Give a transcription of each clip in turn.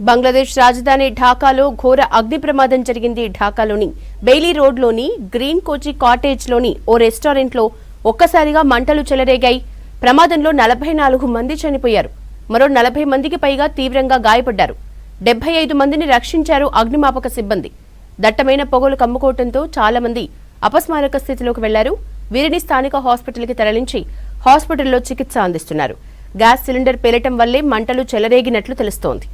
బంగ్లాదేశ్ రాజధాని ఢాకాలో ఘోర అగ్ని ప్రమాదం జరిగింది. ఢాకాలోని బెయిలీ రోడ్లోని గ్రీన్ కోచి కాటేజ్లోని ఓ రెస్టారెంట్లో ఒక్కసారిగా మంటలు చెలరేగాయి. ప్రమాదంలో 44 మంది చనిపోయారు. మరో 40 మందికి పైగా తీవ్రంగా గాయపడ్డారు. 75 మందిని రక్షించారు అగ్నిమాపక సిబ్బంది. దట్టమైన పొగలు కమ్ముకోవడంతో చాలా మంది అపస్మారక స్థితిలోకి వెళ్లారు. వీరిని స్థానిక హాస్పిటల్కి తరలించి హాస్పిటల్లో చికిత్స అందిస్తున్నారు. గ్యాస్ సిలిండర్ పేలటం వల్లే మంటలు చెలరేగినట్లు తెలుస్తోంది.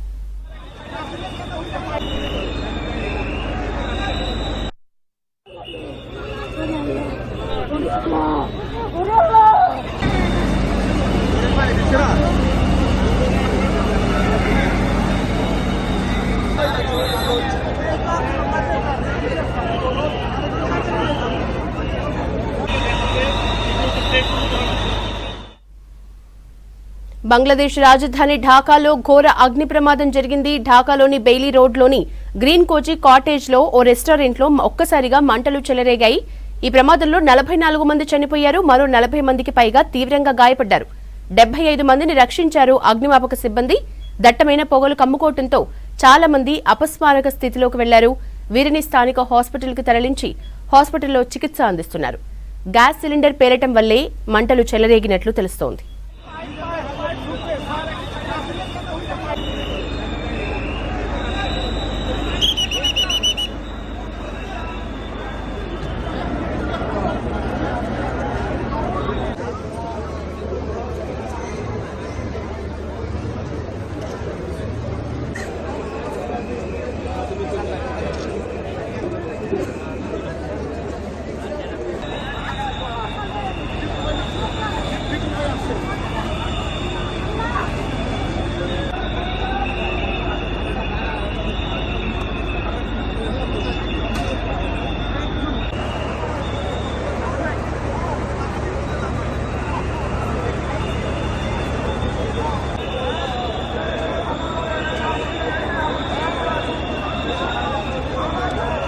బంగ్లాదేశ్ రాజధాని ఢాకాలో ఘోర అగ్ని ప్రమాదం జరిగింది. ఢాకాలోని బెయిలీ రోడ్లోని గ్రీన్ కోచి కాటేజ్లో ఓ రెస్టారెంట్లో ఒక్కసారిగా మంటలు చెలరేగాయి. ఈ ప్రమాదంలో 44 మంది చనిపోయారు. మరో 40 మందికి పైగా తీవ్రంగా గాయపడ్డారు. 75 మందిని రక్షించారు అగ్నిమాపక సిబ్బంది. దట్టమైన పొగలు కమ్ముకోవడంతో చాలా మంది అపస్మారక స్థితిలోకి వెళ్లారు. వీరిని స్థానిక హాస్పిటల్కి తరలించి హాస్పిటల్లో చికిత్స అందిస్తున్నారు. గ్యాస్ సిలిండర్ పేలటం వల్లే మంటలు చెలరేగినట్లు తెలుస్తోంది.